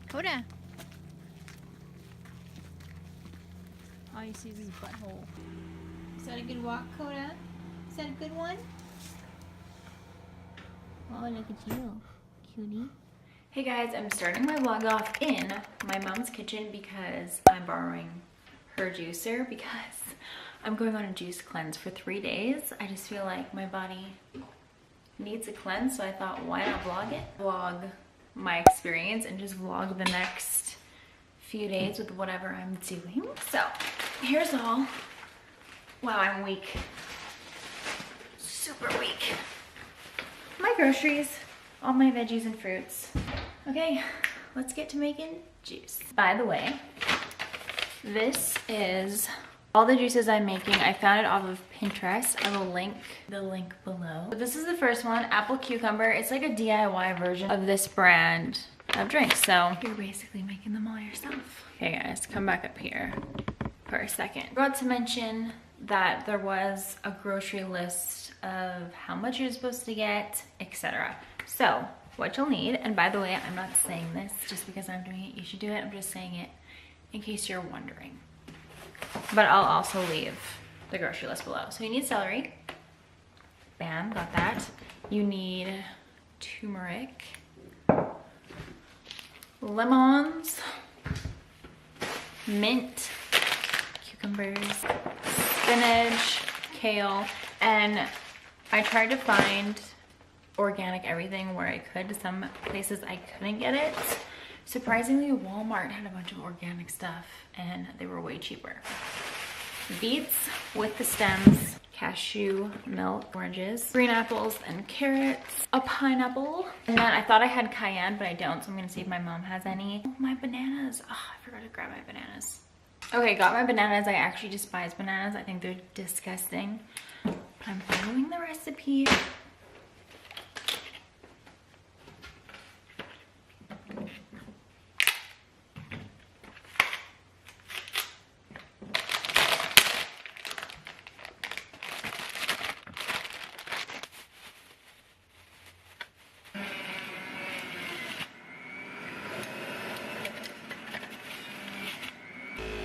Coda. All you see is his butthole. Is that a good walk, Coda? Is that a good one? Oh, look at you, cutie. Hey guys, I'm starting my vlog off in my mom's kitchen because I'm borrowing her juicer because I'm going on a juice cleanse for 3 days. I just feel like my body needs a cleanse, so I thought, why not vlog it? Vlog my experience and just vlog the next few days with whatever I'm doing. So here's all. Wow, I'm weak. Super weak. My groceries, all my veggies and fruits. Okay, let's get to making juice. By the way, this is all the juices I'm making. I found it off of Pinterest. I will link the link below. But this is the first one, apple cucumber. It's like a DIY version of this brand of drinks. So you're basically making them all yourself. Okay guys, come back up here for a second. I forgot to mention that there was a grocery list of how much you're supposed to get, etc. So what you'll need, and by the way, I'm not saying this just because I'm doing it, you should do it. I'm just saying it in case you're wondering. But I'll also leave the grocery list below. So you need celery. Bam, got that. You need turmeric, lemons, mint, cucumbers, spinach, kale, and I tried to find organic everything where I could. Some places I couldn't get it. Surprisingly, Walmart had a bunch of organic stuff and they were way cheaper. Beets with the stems, cashew milk, oranges, green apples and carrots, a pineapple, and then I thought I had cayenne, but I don't, so I'm gonna see if my mom has any. Oh, my bananas. Oh, I forgot to grab my bananas. Okay, got my bananas. I actually despise bananas. I think they're disgusting. But I'm following the recipe.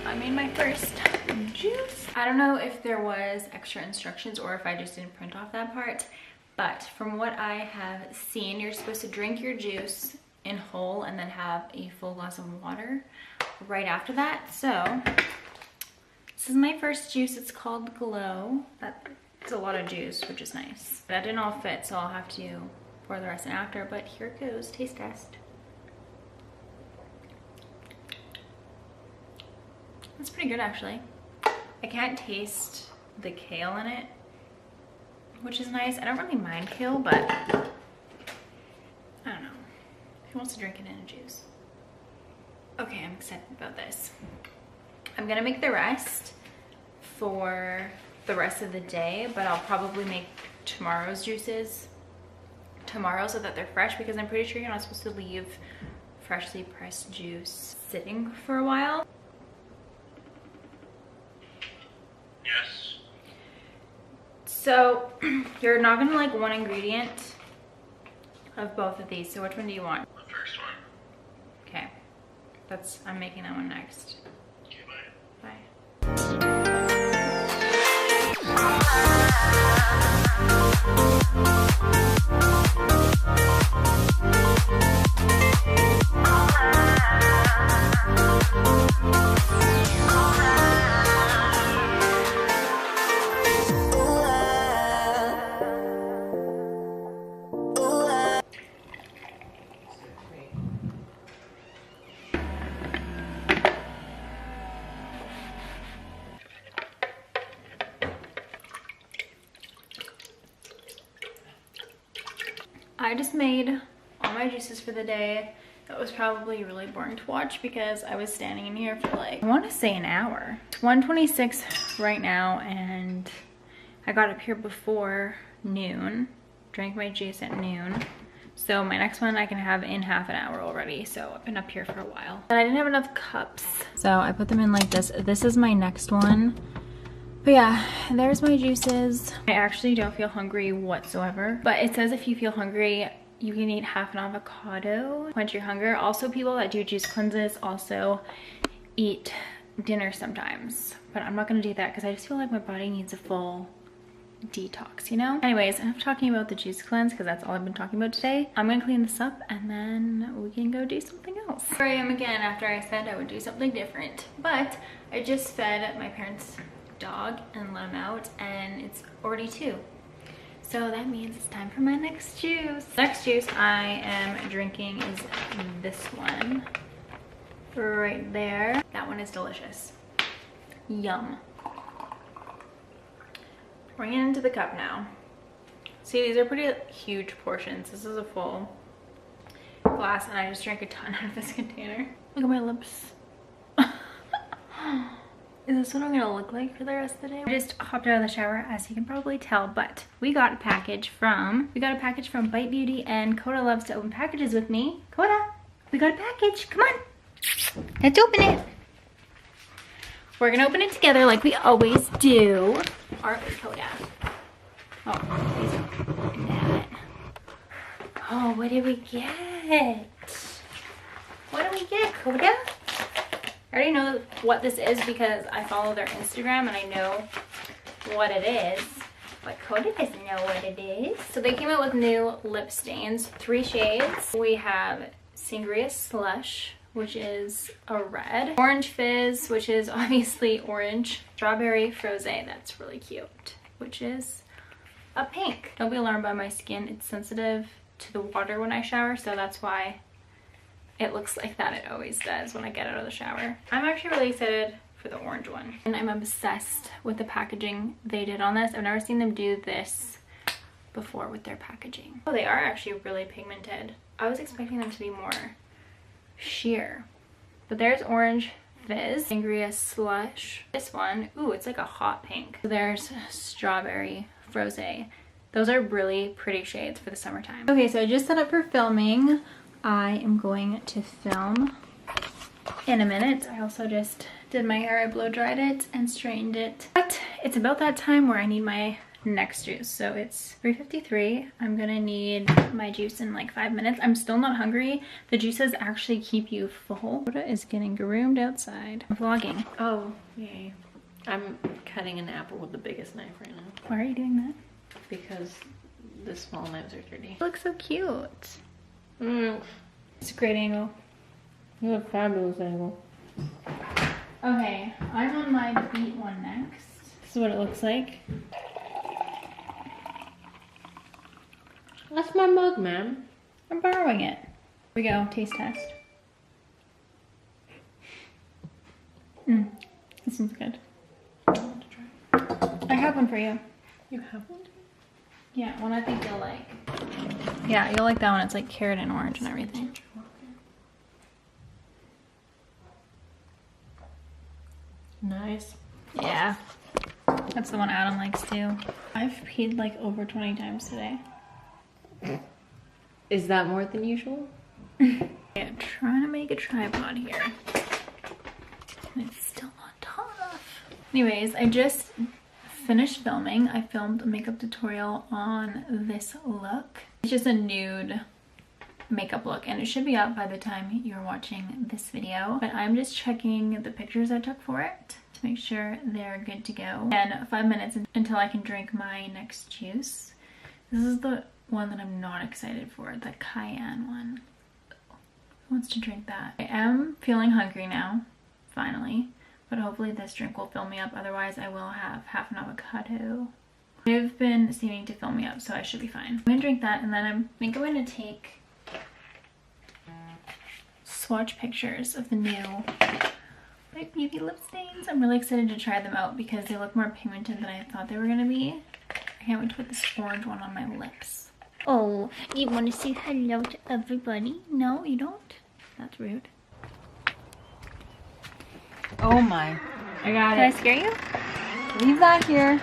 I made my first juice. I don't know if there was extra instructions or if I just didn't print off that part, but from what I have seen, you're supposed to drink your juice in whole and then have a full glass of water right after that. So this is my first juice. It's called Glow. That's a lot of juice, which is nice. That didn't all fit, so I'll have to pour the rest in after, but here it goes. Taste test. It's pretty good actually. I can't taste the kale in it, which is nice. I don't really mind kale, but I don't know. Who wants to drink it in a juice? Okay, I'm excited about this. I'm gonna make the rest for the rest of the day, but I'll probably make tomorrow's juices tomorrow so that they're fresh, because I'm pretty sure you're not supposed to leave freshly pressed juice sitting for a while. Yes. So you're not gonna like one ingredient of both of these. So which one do you want? The first one. Okay, I'm making that one next. Okay, bye. Bye. I just made all my juices for the day. It was probably really boring to watch because I was standing in here for like, I want to say an hour. It's 1:26 right now and I got up here before noon, drank my juice at noon. So my next one I can have in half an hour already. So I've been up here for a while. And I didn't have enough cups. So I put them in like this. This is my next one. But yeah, there's my juices. I actually don't feel hungry whatsoever. But it says if you feel hungry you can eat half an avocado, quench your hunger. Also, people that do juice cleanses also eat dinner sometimes, but I'm not gonna do that because I just feel like my body needs a full detox, you know? Anyways, enough talking about the juice cleanse because that's all I've been talking about today. I'm gonna clean this up and then we can go do something else. Here I am again after I said I would do something different, but I just fed my parents' dog and let him out and it's already 2. So that means it's time for my next juice. Next juice I am drinking is this one right there. That one is delicious. Yum. Pouring it into the cup now. See, these are pretty huge portions. This is a full glass and I just drank a ton out of this container. Look at my lips. Is this what I'm gonna look like for the rest of the day? I just hopped out of the shower, as you can probably tell, but we got a package from Bite Beauty, and Coda loves to open packages with me. Coda, we got a package, come on. Let's open it. We're gonna open it together like we always do. Aren't we, Coda? Oh, please don't do that. Oh, what did we get? What did we get, Coda? I already know what this is because I follow their Instagram and I know what it is, but Coda doesn't know what it is. So they came out with new lip stains, 3 shades. We have Sangria Slush, which is a red, Orange Fizz, which is obviously orange, Strawberry Frosé, that's really cute, which is a pink. Don't be alarmed by my skin, it's sensitive to the water when I shower, so that's why it looks like that. It always does when I get out of the shower. I'm actually really excited for the orange one. And I'm obsessed with the packaging they did on this. I've never seen them do this before with their packaging. Oh, they are actually really pigmented. I was expecting them to be more sheer. But there's Orange Fizz, Sangria Slush. This one, ooh, it's like a hot pink. There's Strawberry Frosé. Those are really pretty shades for the summertime. Okay, so I just set up for filming. I am going to film in a minute. I also just did my hair. I blow dried it and straightened it. But it's about that time where I need my next juice. So it's 3:53. I'm gonna need my juice in like 5 minutes. I'm still not hungry. The juices actually keep you full. Coda is getting groomed outside. I'm vlogging. Oh, yay. I'm cutting an apple with the biggest knife right now. Why are you doing that? Because the small knives are dirty. It looks so cute. It's a great angle. You have a fabulous angle. Okay, I'm on my beet one next. This is what it looks like. That's my mug, ma'am. I'm borrowing it. Here we go, taste test. This one's good. I want to try. I have one for you. You have one? Yeah, one I think you'll like. Yeah, you'll like that one. It's like carrot and orange and everything. Nice. Yeah. That's the one Adam likes too. I've peed like over 20 times today. Is that more than usual? Yeah, trying to make a tripod here. It's still not tall enough. Anyways, I just finished filming. I filmed a makeup tutorial on this look. It's just a nude makeup look and it should be up by the time you're watching this video. But I'm just checking the pictures I took for it to make sure they're good to go. And 5 minutes until I can drink my next juice. This is the one that I'm not excited for, the cayenne one. Who wants to drink that? I am feeling hungry now, finally. But hopefully this drink will fill me up, otherwise I will have half an avocado. They've been seeming to fill me up, so I should be fine. I'm gonna drink that and then I think I'm gonna take swatch pictures of the new Bite Beauty lip stains. I'm really excited to try them out because they look more pigmented than I thought they were gonna be. I can't wait to put this orange one on my lips. Oh, you wanna say hello to everybody? No, you don't? That's rude. Oh my. I got Did I scare you? Leave that here.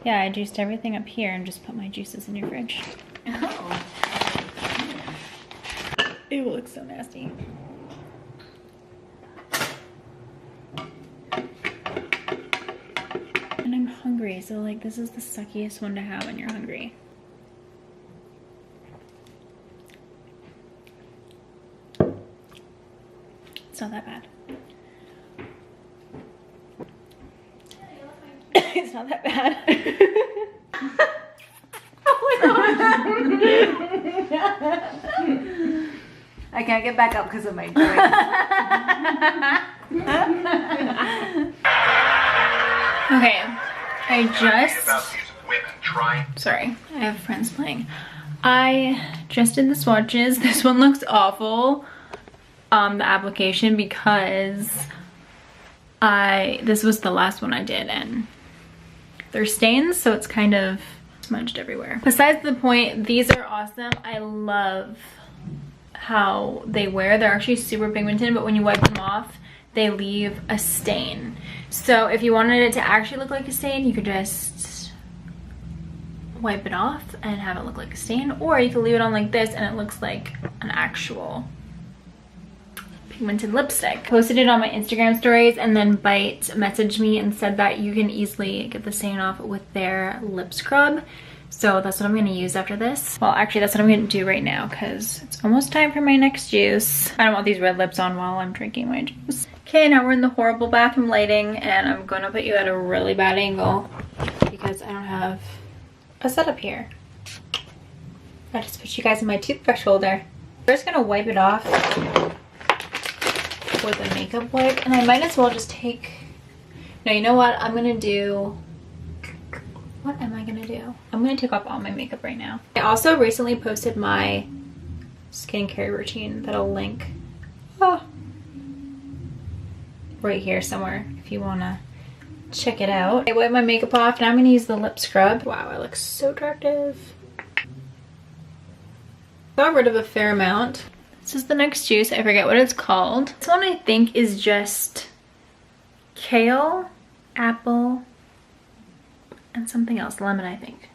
Yeah, I juiced everything up here and just put my juices in your fridge. Oh. It looks so nasty. And I'm hungry, so like this is the suckiest one to have when you're hungry. not that bad. It's not that bad. Oh my god. I can't get back up because of my joint. Okay, sorry, I have friends playing. I just did the swatches. This one looks awful, the application, because this was the last one I did and there's stains, so it's kind of smudged everywhere. Besides the point, these are awesome. I love how they wear. They're actually super pigmented, but when you wipe them off, they leave a stain. So if you wanted it to actually look like a stain, you could just wipe it off and have it look like a stain, or you could leave it on like this and it looks like an actual pigmented lipstick. Posted it on my Instagram stories, and then Bite messaged me and said that you can easily get the stain off with their lip scrub. So that's what I'm gonna use after this. Well, actually that's what I'm gonna do right now because it's almost time for my next juice. I don't want these red lips on while I'm drinking my juice. Okay, now we're in the horrible bathroom lighting, and I'm gonna put you at a really bad angle because I don't have a setup here. I just put you guys in my toothbrush holder. I'm just gonna wipe it off with a makeup wipe, and I might as well just take, no, you know what, I'm gonna do, what am I gonna do? I'm gonna take off all my makeup right now. I also recently posted my skincare routine that I'll link right here somewhere if you wanna check it out. I wiped my makeup off, now I'm gonna use the lip scrub. Wow, I look so attractive. Got rid of a fair amount. This is the next juice. I forget what it's called. This one I think is just kale, apple, and something else. Lemon, I think.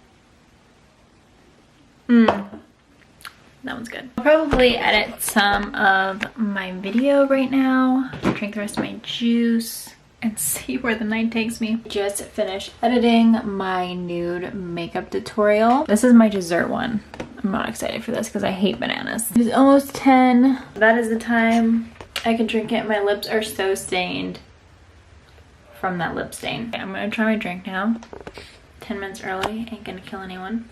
That one's good. I'll probably edit some of my video right now, drink the rest of my juice, and see where the night takes me. Just finished editing my nude makeup tutorial. This is my dessert one. I'm not excited for this because I hate bananas. It's almost 10. That is the time I can drink it. My lips are so stained from that lip stain. Okay, I'm gonna try my drink now. 10 minutes early, ain't gonna kill anyone.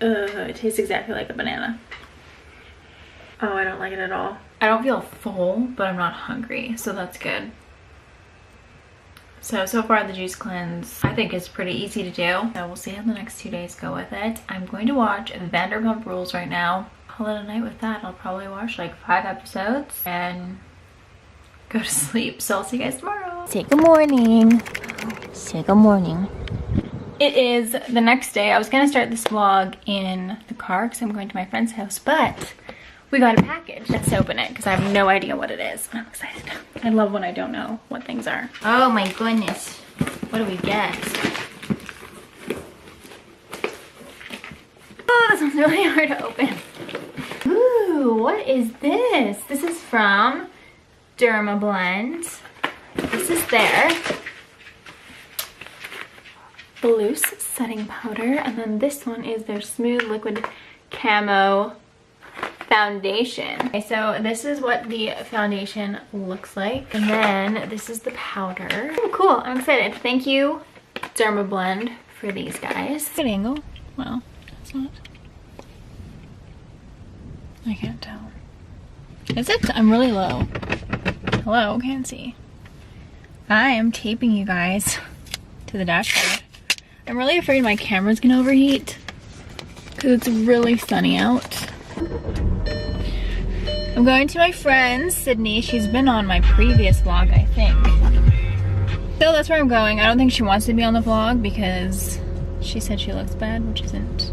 It tastes exactly like a banana. Oh, I don't like it at all. I don't feel full, but I'm not hungry, so that's good. So far the juice cleanse I think is pretty easy to do. So we'll see how the next 2 days go with it. I'm going to watch Vanderpump Rules right now. Call it a night with that. I'll probably watch like 5 episodes and go to sleep. So I'll see you guys tomorrow. Say good morning. Say good morning. It is the next day. I was gonna start this vlog in the car because I'm going to my friend's house, but we got a package. Let's open it because I have no idea what it is. I'm excited. I love when I don't know what things are. Oh my goodness. What do we get? Oh, this one's really hard to open. Ooh, what is this? This is from Dermablend. This is their loose setting powder, and then this one is their smooth liquid camo foundation. Okay, so this is what the foundation looks like, and then this is the powder. Oh, cool. I'm excited. Thank you, Dermablend, for these guys. Good angle. Well, it's not. I can't tell. Is it? I'm really low. Hello, can't see. I am taping you guys to the dashboard. I'm really afraid my camera's gonna overheat because it's really sunny out. I'm going to my friend Sydney. She's been on my previous vlog, I think. So that's where I'm going. I don't think she wants to be on the vlog because she said she looks bad, which isn't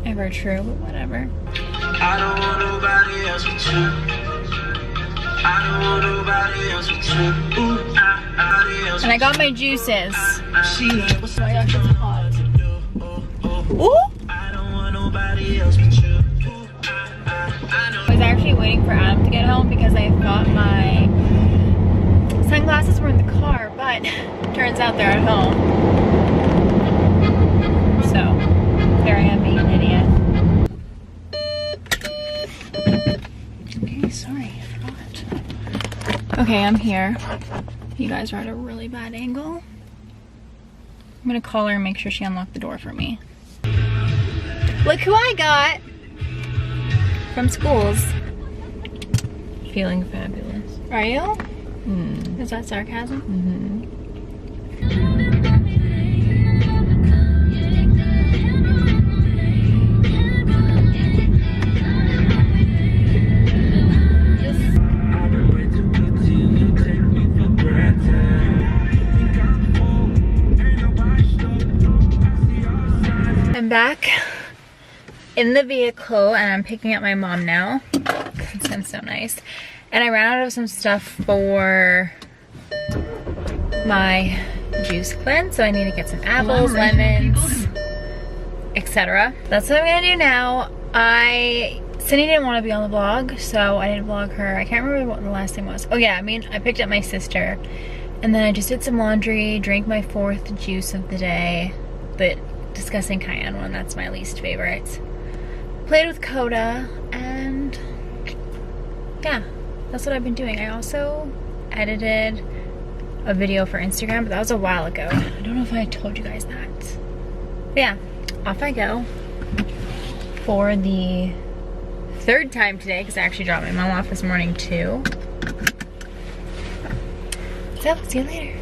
ever true, but whatever. I don't want nobody else but you. I don't want nobody else but you. And I got my juices. She was Oh my gosh, it's hot. Ooh! I don't want nobody else but you. I was actually waiting for Adam to get home because I thought my sunglasses were in the car, but turns out they're at home. So, there I am. Okay, I'm here. You guys are at a really bad angle. I'm gonna call her and make sure she unlocked the door for me. Look who I got from schools. Feeling fabulous. Are you? Mm. Is that sarcasm? Mm-hmm. I'm back in the vehicle and I'm picking up my mom now. It's been so nice. And I ran out of some stuff for my juice cleanse, so I need to get some apples, lemons, etc. That's what I'm gonna do now. Cindy didn't want to be on the vlog, so I didn't vlog her. I can't remember what the last thing was. Oh yeah, I picked up my sister, and then I just did some laundry, drank my 4th juice of the day, the disgusting cayenne one, that's my least favorite. Played with Coda, and yeah, that's what I've been doing. I also edited a video for Instagram, but that was a while ago. I don't know if I told you guys that. But yeah, off I go for the 3rd time today, because I actually dropped my mom off this morning too. So, see you later.